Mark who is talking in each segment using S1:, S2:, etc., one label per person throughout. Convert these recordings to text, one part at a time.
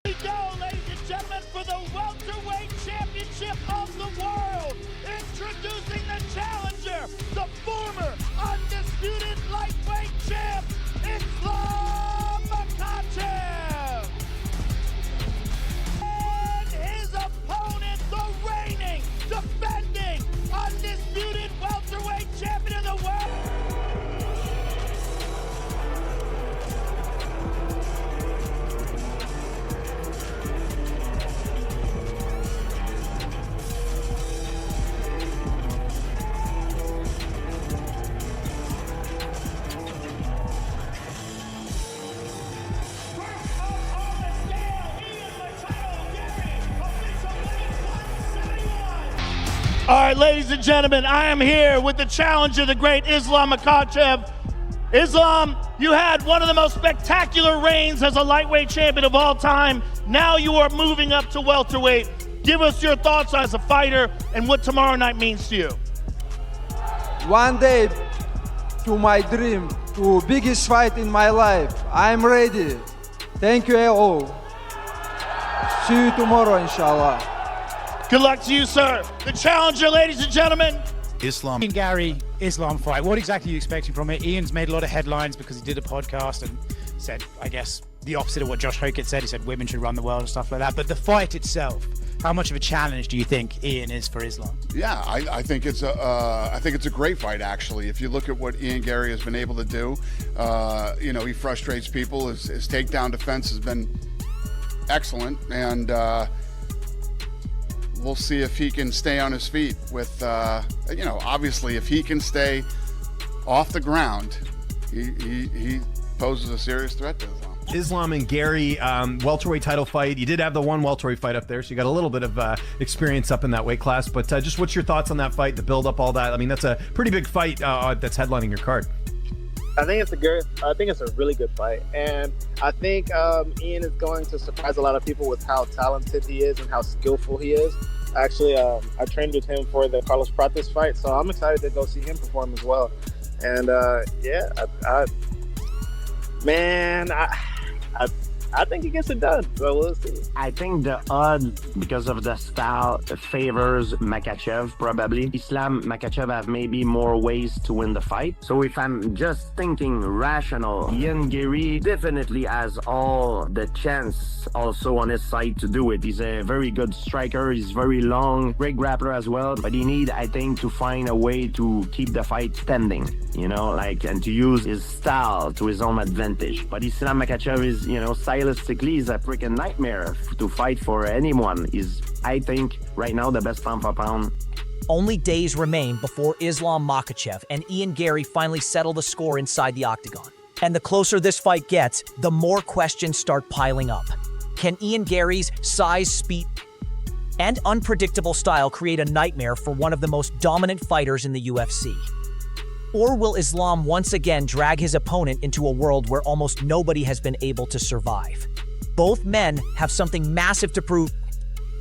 S1: We go, ladies and gentlemen, for the welterweight championship of the world. Introducing the challenger, the former undisputed lightweight champ, Islam Makhachev. And his opponent, the reigning, defending, undisputed welterweight champion of the world. All right, ladies and gentlemen, I am here with the challenger, the great Islam Makhachev. Islam, you had one of the most spectacular reigns as a lightweight champion of all time. Now you are moving up to welterweight. Give us your thoughts as a fighter and what tomorrow night means to you.
S2: One day to my dream, to biggest fight in my life. I'm ready. Thank you all. See you tomorrow, inshallah.
S1: Good luck to you, sir. The challenger, ladies and gentlemen.
S3: Islam.
S4: Ian Garry, Islam fight. What exactly are you expecting from it? Ian's made a lot of headlines because he did a podcast and said, I guess, the opposite of what Josh Hokett said. He said women should run the world and stuff like that. But the fight itself, how much of a challenge do you think Ian is for Islam?
S3: Yeah, I think it's a great fight actually. If you look at what Ian Garry has been able to do, he frustrates people. His takedown defense has been excellent, and we'll see if he can stay on his feet with, obviously if he can stay off the ground, he poses a serious threat to Islam.
S5: Islam and Garry, welterweight title fight. You did have the one welterweight fight up there, so you got a little bit of experience up in that weight class. But just what's your thoughts on that fight, the build up, all that? I mean, that's a pretty big fight that's headlining your card.
S6: I think it's a really good fight, and I think Ian is going to surprise a lot of people with how talented he is and how skillful he is. Actually, I trained with him for the Carlos Prates fight, so I'm excited to go see him perform as well. And I think he gets it done, so we'll see.
S7: I think the odds, because of the style, favors Makhachev, probably. Islam Makhachev have maybe more ways to win the fight. So if I'm just thinking rational, Ian Garry definitely has all the chance also on his side to do it. He's a very good striker. He's very long, great grappler as well. But he need, I think, to find a way to keep the fight standing, and to use his style to his own advantage. But Islam Makhachev is, stylistically, he's a freaking nightmare to fight for anyone. He's, I think, right now the best pound for pound.
S8: Only days remain before Islam Makhachev and Ian Garry finally settle the score inside the octagon. And the closer this fight gets, the more questions start piling up. Can Ian Garry's size, speed, and unpredictable style create a nightmare for one of the most dominant fighters in the UFC? Or will Islam once again drag his opponent into a world where almost nobody has been able to survive? Both men have something massive to prove,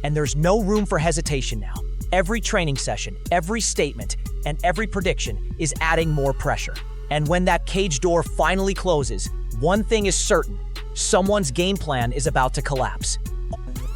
S8: and there's no room for hesitation now. Every training session, every statement, and every prediction is adding more pressure. And when that cage door finally closes, one thing is certain: someone's game plan is about to collapse.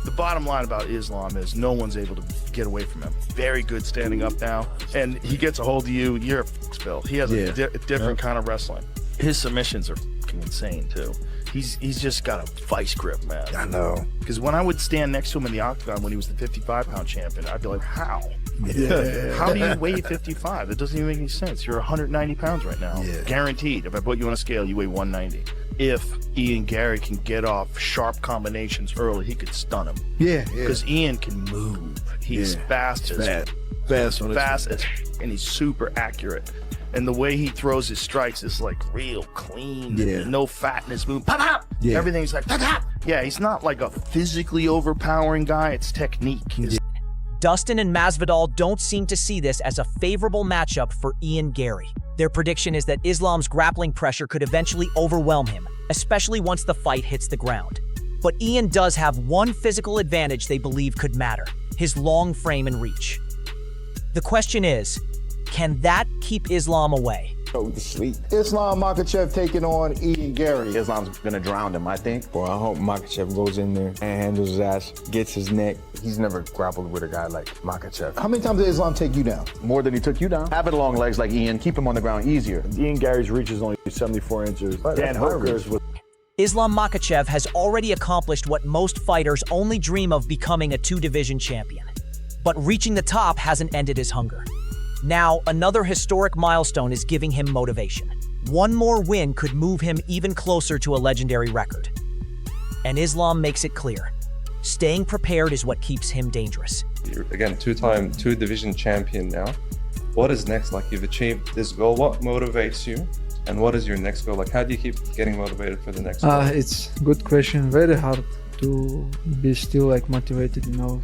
S9: The bottom line about Islam is no one's able to get away from him. Very good standing up now, and he gets a hold of you, you're a spill. He has a different kind of wrestling. His submissions are fucking insane too. He's just got a vice grip, man.
S10: I know.
S9: Because when I would stand next to him in the octagon when he was the 55-pound champion, I'd be like, how?
S10: Yeah.
S9: How do you weigh 55? That doesn't even make any sense. You're 190 pounds right now.
S10: Yeah.
S9: Guaranteed. If I put you on a scale, you weigh 190. If Ian Garry can get off sharp combinations early, he could stun him.
S10: Yeah.
S9: Because Ian can move. He's fast and he's super accurate. And the way he throws his strikes is like real clean.
S10: Yeah.
S9: No fat in his movement. Pop, pop.
S10: Yeah.
S9: Everything's like pop, pop. Yeah, he's not like a physically overpowering guy. It's technique.
S8: Dustin and Masvidal don't seem to see this as a favorable matchup for Ian Garry. Their prediction is that Islam's grappling pressure could eventually overwhelm him, especially once the fight hits the ground. But Ian does have one physical advantage they believe could matter: his long frame and reach. The question is, can that keep Islam away?
S10: Go to sleep.
S11: Islam Makhachev taking on Ian Garry.
S10: Islam's gonna drown him, I think. Well, I hope Makhachev goes in there and handles his ass, gets his neck. He's never grappled with a guy like Makhachev.
S11: How many times did Islam take you down?
S10: More than he took you down. Having long legs like Ian, keep him on the ground easier.
S12: Ian Garry's reach is only 74 inches. Dan Hooker's was...
S8: Islam Makhachev has already accomplished what most fighters only dream of, becoming a two-division champion. But reaching the top hasn't ended his hunger. Now, another historic milestone is giving him motivation. One more win could move him even closer to a legendary record. And Islam makes it clear, staying prepared is what keeps him dangerous.
S13: You're, again, two-time, two-division champion now. What is next? Like, you've achieved this goal. What motivates you? And what is your next goal? Like, how do you keep getting motivated for the next goal?
S2: It's a good question. Very hard to be still like motivated, you know.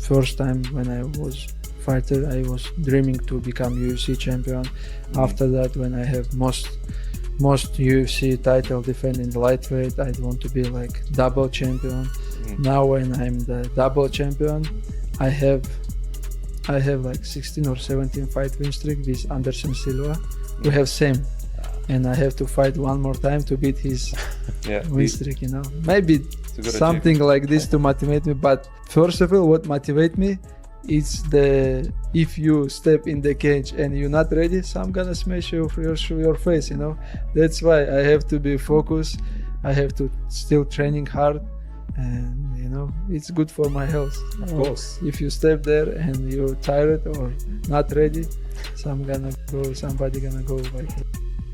S2: First time when I was fighter, I was dreaming to become UFC champion. After that, when I have most UFC title defending lightweight, I want to be like double champion. Now when I'm the double champion, I have like 16 or 17 fight win streak with Anderson Silva. We have same, and I have to fight one more time to beat his win streak, you know. Maybe something like this to motivate me, but first of all, what motivates me, it's if you step in the cage and you're not ready, so I'm gonna smash your face, you know. That's why I have to be focused. I have to still training hard, and you know, it's good for my health. Of course. If you step there and you're tired or not ready, somebody gonna go like it.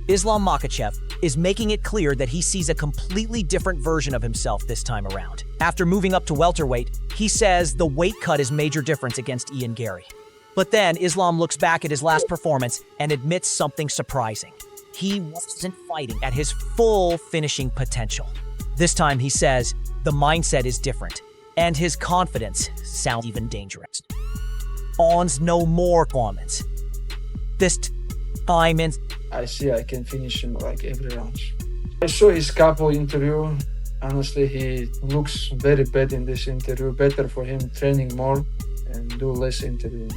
S8: Islam Makhachev is making it clear that he sees a completely different version of himself this time around. After moving up to welterweight, he says the weight cut is major difference against Ian Garry. But then Islam looks back at his last performance and admits something surprising. He wasn't fighting at his full finishing potential. This time he says the mindset is different, and his confidence sounds even dangerous. On's no more comments. This time in...
S2: I see I can finish him like every round. I saw his couple interview. Honestly, he looks very bad in this interview. Better for him training more and do less interviewing.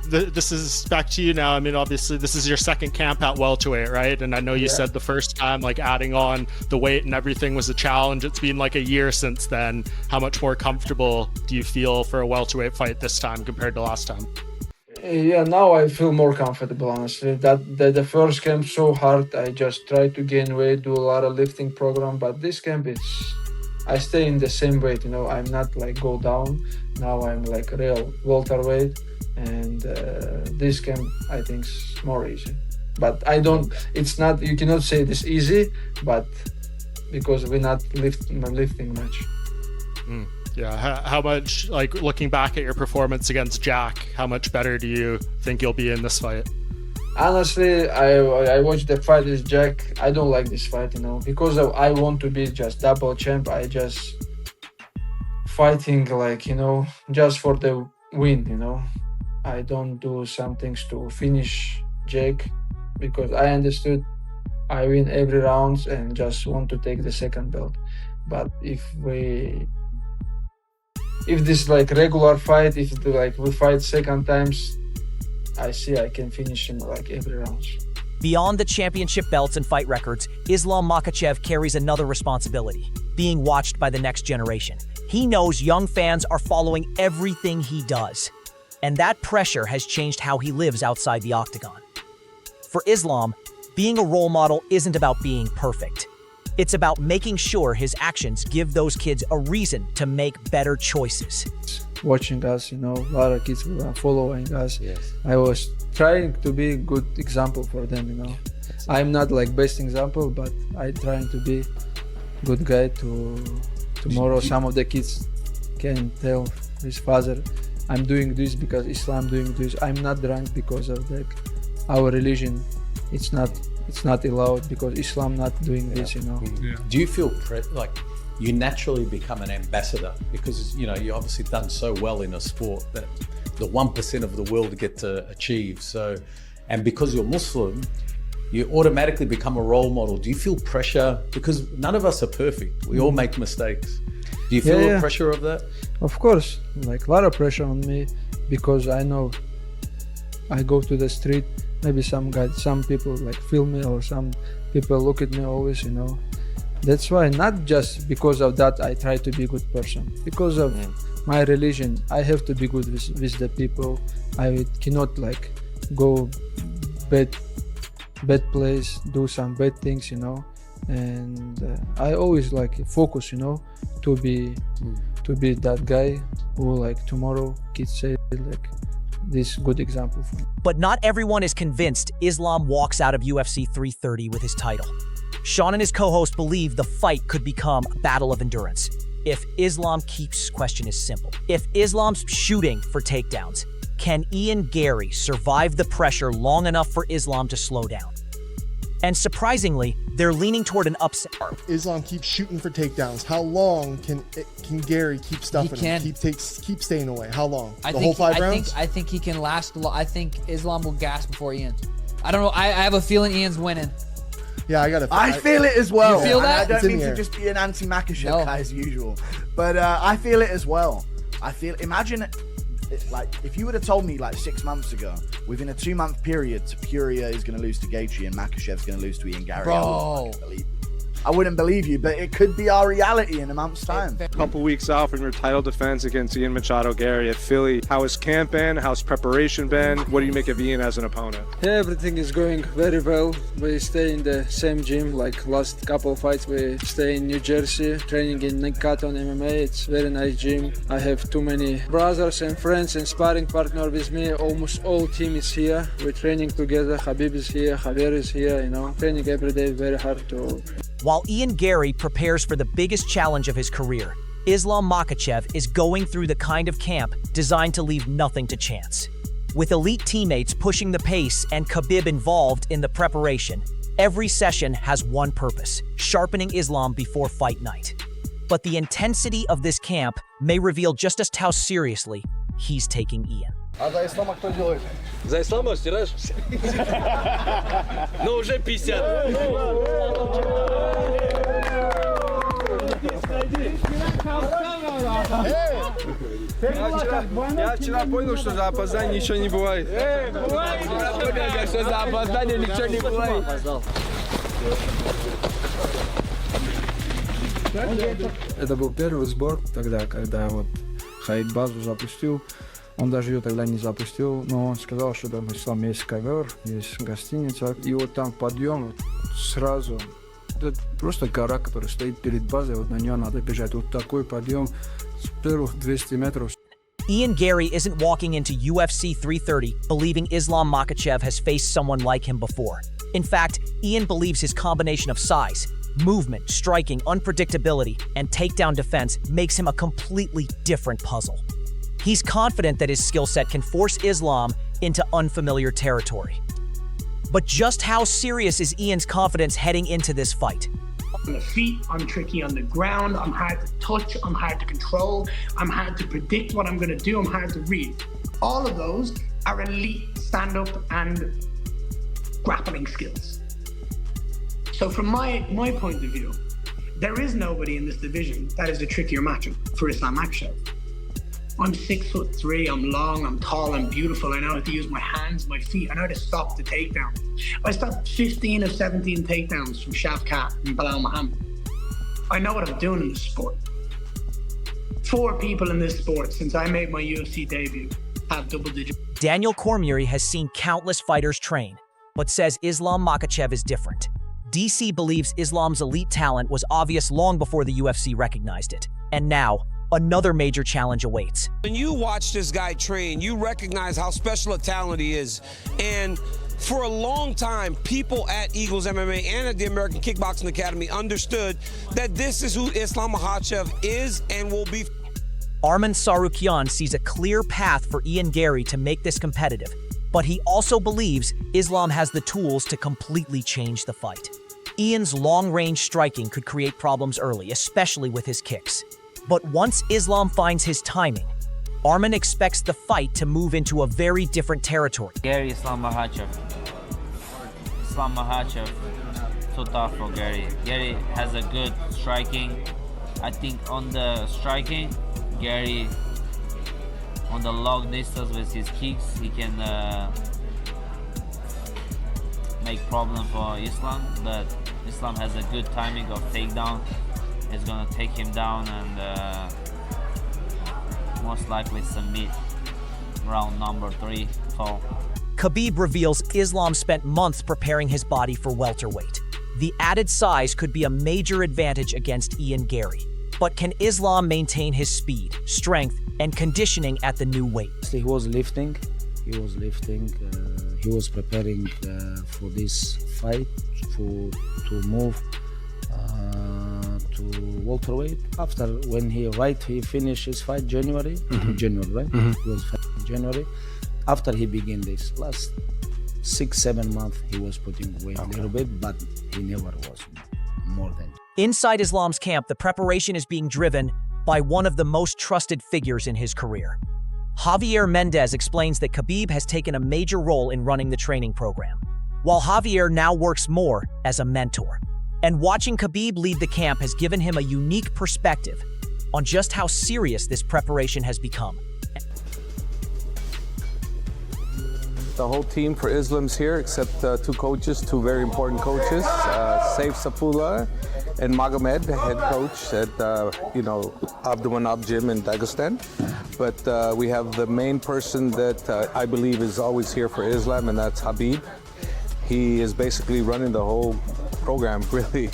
S1: This is back to you now. I mean, obviously, this is your second camp at welterweight, right? And I know you said the first time, like, adding on the weight and everything was a challenge. It's been like a year since then. How much more comfortable do you feel for a welterweight fight this time compared to last time?
S2: Yeah, now I feel more comfortable, honestly. The first camp so hard. I just try to gain weight, do a lot of lifting program. But this camp, I stay in the same weight, you know. I'm not like go down. Now I'm like real welterweight. And this camp, I think, is more easy. But it's not, you cannot say this easy, but because we're not lifting much.
S1: Yeah, how much, like, looking back at your performance against Jack, how much better do you think you'll be in this fight?
S2: Honestly, I watched the fight with Jack. I don't like this fight, you know, because I want to be just double champ. I just fighting like, you know, just for the win, you know. I don't do some things to finish Jack because I understood I win every round and just want to take the second belt. But if this like regular fight, if like we fight second times, I see I can finish him like every round.
S8: Beyond the championship belts and fight records, Islam Makhachev carries another responsibility, being watched by the next generation. He knows young fans are following everything he does, and that pressure has changed how he lives outside the octagon. For Islam, being a role model isn't about being perfect. It's about making sure his actions give those kids a reason to make better choices.
S2: Watching us, you know, a lot of kids were following us. Yes. I was trying to be a good example for them, you know. I'm not like best example, but I'm trying to be good guy to tomorrow some of the kids can tell his father, I'm doing this because Islam doing this. I'm not drunk because of our religion. It's not allowed because Islam not doing this, you know.
S14: Yeah. Do you feel like you naturally become an ambassador because, you know, you obviously done so well in a sport that the 1% of the world get to achieve. So, and because you're Muslim, you automatically become a role model. Do you feel pressure? Because none of us are perfect. We all make mistakes. Do you feel the pressure of that?
S2: Of course, like a lot of pressure on me because I know I go to the street, Maybe some people like feel me, or some people look at me always, you know. That's why, not just because of that I try to be a good person. Because of my religion, I have to be good with the people. I cannot like go bad place, do some bad things, you know. And I always like focus, you know, to be that guy who like tomorrow kids say like this good example for me.
S8: But not everyone is convinced Islam walks out of UFC 330 with his title. Sean and his co-host believe the fight could become a battle of endurance. If Islam keeps, question is simple. If Islam's shooting for takedowns, can Ian Garry survive the pressure long enough for Islam to slow down? And surprisingly, they're leaning toward an upset.
S15: Islam keeps shooting for takedowns. How long can Garry keep stuffing him? Keep staying away. How long? Whole 5 rounds?
S16: I think he can last. I think Islam will gas before Ian. I don't know. I have a feeling Ian's winning.
S15: Yeah,
S17: I feel it as well.
S16: You feel that?
S17: I don't mean to just be an anti-Makhachev guy as usual, but I feel it as well. Imagine, like, if you would have told me like 6 months ago, within a 2-month period, Furia is going to lose to Gaethje and Makhachev's going to lose to Ian Garry.
S16: Bro.
S17: I wouldn't believe you, but it could be our reality in a month's time.
S18: A couple weeks out from your title defense against Ian Machado Garry at Philly. How has camp been? How's preparation been? What do you make of Ian as an opponent?
S2: Yeah, everything is going very well. We stay in the same gym, like last couple of fights we stay in New Jersey, training in Nick Cotton MMA. It's very nice gym. I have too many brothers and friends and sparring partner with me. Almost all team is here. We're training together. Khabib is here, Javier is here, you know. Training every day, very hard to...
S8: While Ian Garry prepares for the biggest challenge of his career, Islam Makhachev is going through the kind of camp designed to leave nothing to chance. With elite teammates pushing the pace and Khabib involved in the preparation, every session has one purpose: sharpening Islam before fight night. But the intensity of this camp may reveal just how seriously he's taking Ian.
S19: А за Ислама кто делает?
S20: За Ислама стираешь? Ну, уже 50.
S19: Я вчера понял, что за опоздание ничего не бывает. Что за опоздание ничего не бывает.
S2: Это был первый сбор тогда, когда вот Хаид базу запустил. Он даже ее тогда не запустил, но он сказал, что там Ислам есть ковер, есть гостиница. И вот там подъем вот, сразу. Это просто гора, которая стоит перед базой, вот на нее надо бежать. Вот такой подъем с первых 200 метров.
S8: Ian Garry isn't walking into UFC 330 believing Islam Makhachev has faced someone like him before. In fact, Ian believes his combination of size, movement, striking, unpredictability, and takedown defense makes him a completely different puzzle. He's confident that his skill set can force Islam into unfamiliar territory. But just how serious is Ian's confidence heading into this fight?
S21: On the feet, I'm tricky on the ground, I'm hard to touch, I'm hard to control, I'm hard to predict what I'm going to do, I'm hard to read. All of those are elite stand-up and grappling skills. So from my point of view, there is nobody in this division that is a trickier matchup for Islam Makhachev. I'm 6'3", I'm long, I'm tall, I'm beautiful. I know how to use my hands, my feet. I know how to stop the takedown. I stopped 15 of 17 takedowns from Shavkat and Bilal Muhammad. I know what I'm doing in this sport. 4 people in this sport since I made my UFC debut have double-digit.
S8: Daniel Cormier has seen countless fighters train, but says Islam Makhachev is different. DC believes Islam's elite talent was obvious long before the UFC recognized it. And now, another major challenge awaits.
S22: When you watch this guy train, you recognize how special a talent he is. And for a long time, people at Eagles MMA and at the American Kickboxing Academy understood that this is who Islam Makhachev is and will be.
S8: Arman Sarukian sees a clear path for Ian Garry to make this competitive, but he also believes Islam has the tools to completely change the fight. Ian's long-range striking could create problems early, especially with his kicks. But once Islam finds his timing, Arman expects the fight to move into a very different territory.
S23: Garry, Islam Makhachev. Islam Makhachev, too tough for Garry. Garry has a good striking. I think on the striking, Garry, on the long distance with his kicks, he can make problem for Islam, but Islam has a good timing of takedown. He's gonna take him down and most likely submit round number 3. So
S8: Khabib reveals Islam spent months preparing his body for welterweight. The added size could be a major advantage against Ian Garry. But can Islam maintain his speed, strength, and conditioning at the new weight?
S3: He was lifting. He was preparing for this fight to move to welterweight. After when he finished his fight January, January, right? He was fighting in January. After he began this last 6-7 months, he was putting weight a little bit, but he never was more than.
S8: Inside Islam's camp, the preparation is being driven by one of the most trusted figures in his career. Javier Mendez explains that Khabib has taken a major role in running the training program, while Javier now works more as a mentor. And watching Khabib lead the camp has given him a unique perspective on just how serious this preparation has become.
S4: The whole team for Islam's here, except 2 coaches, 2 very important coaches, Saif Sapullah and Magomed, head coach at Abdulmanap Gym in Dagestan. But we have the main person that I believe is always here for Islam, and that's Khabib. He is basically running the whole program, really.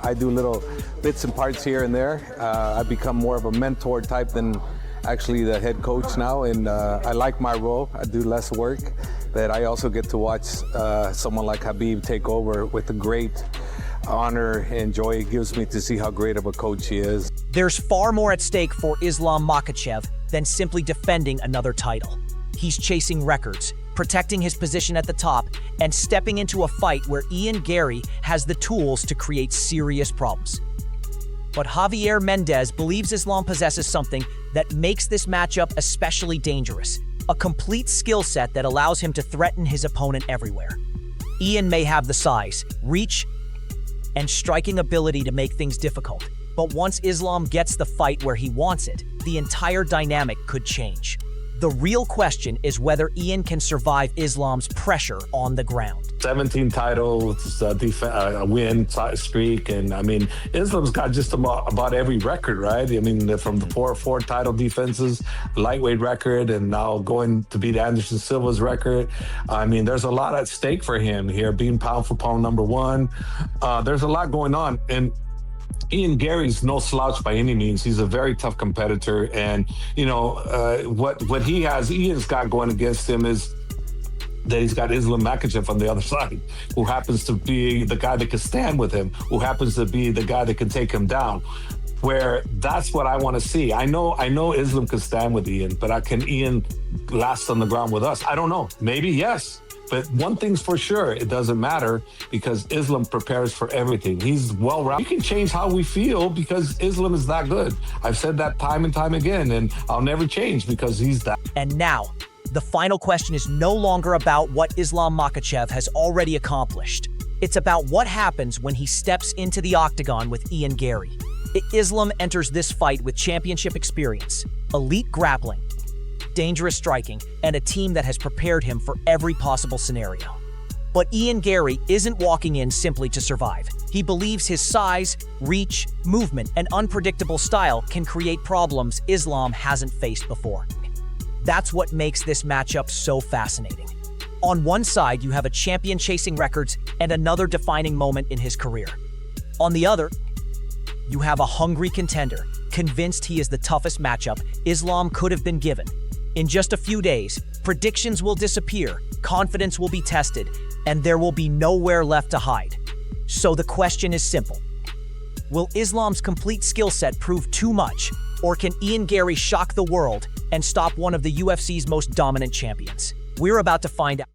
S4: I do little bits and parts here and there. I've become more of a mentor type than actually the head coach now, and I like my role. I do less work, but I also get to watch someone like Khabib take over with a great honor and joy it gives me to see how great of a coach he is.
S8: There's far more at stake for Islam Makhachev than simply defending another title. He's chasing records, protecting his position at the top, and stepping into a fight where Ian Garry has the tools to create serious problems. But Javier Mendez believes Islam possesses something that makes this matchup especially dangerous, a complete skill set that allows him to threaten his opponent everywhere. Ian may have the size, reach, and striking ability to make things difficult, but once Islam gets the fight where he wants it, the entire dynamic could change. The real question is whether Ian can survive Islam's pressure on the ground.
S5: 17 titles, win streak, and I mean, Islam's got just about every record, right? I mean, from the four title defenses, lightweight record, and now going to beat Anderson Silva's record. I mean, there's a lot at stake for him here, being pound for pound #1. There's a lot going on, and Ian Garry's no slouch by any means. He's a very tough competitor, and what Ian's got going against him is that he's got Islam Makhachev on the other side, who happens to be the guy that can stand with him, who happens to be the guy that can take him down. Where that's what I want to see. I know Islam can stand with Ian, but can Ian last on the ground with us? I don't know. Maybe yes. But one thing's for sure, it doesn't matter because Islam prepares for everything. He's well-rounded. We can change how we feel because Islam is that good. I've said that time and time again, and I'll never change because he's that.
S8: And now, the final question is no longer about what Islam Makhachev has already accomplished. It's about what happens when he steps into the octagon with Ian Garry. Islam enters this fight with championship experience, elite grappling, dangerous striking, and a team that has prepared him for every possible scenario. But Ian Garry isn't walking in simply to survive. He believes his size, reach, movement, and unpredictable style can create problems Islam hasn't faced before. That's what makes this matchup so fascinating. On one side, you have a champion chasing records and another defining moment in his career. On the other, you have a hungry contender, convinced he is the toughest matchup Islam could have been given. In just a few days, predictions will disappear, confidence will be tested, and there will be nowhere left to hide. So the question is simple. Will Islam's complete skill set prove too much, or can Ian Garry shock the world and stop one of the UFC's most dominant champions? We're about to find out.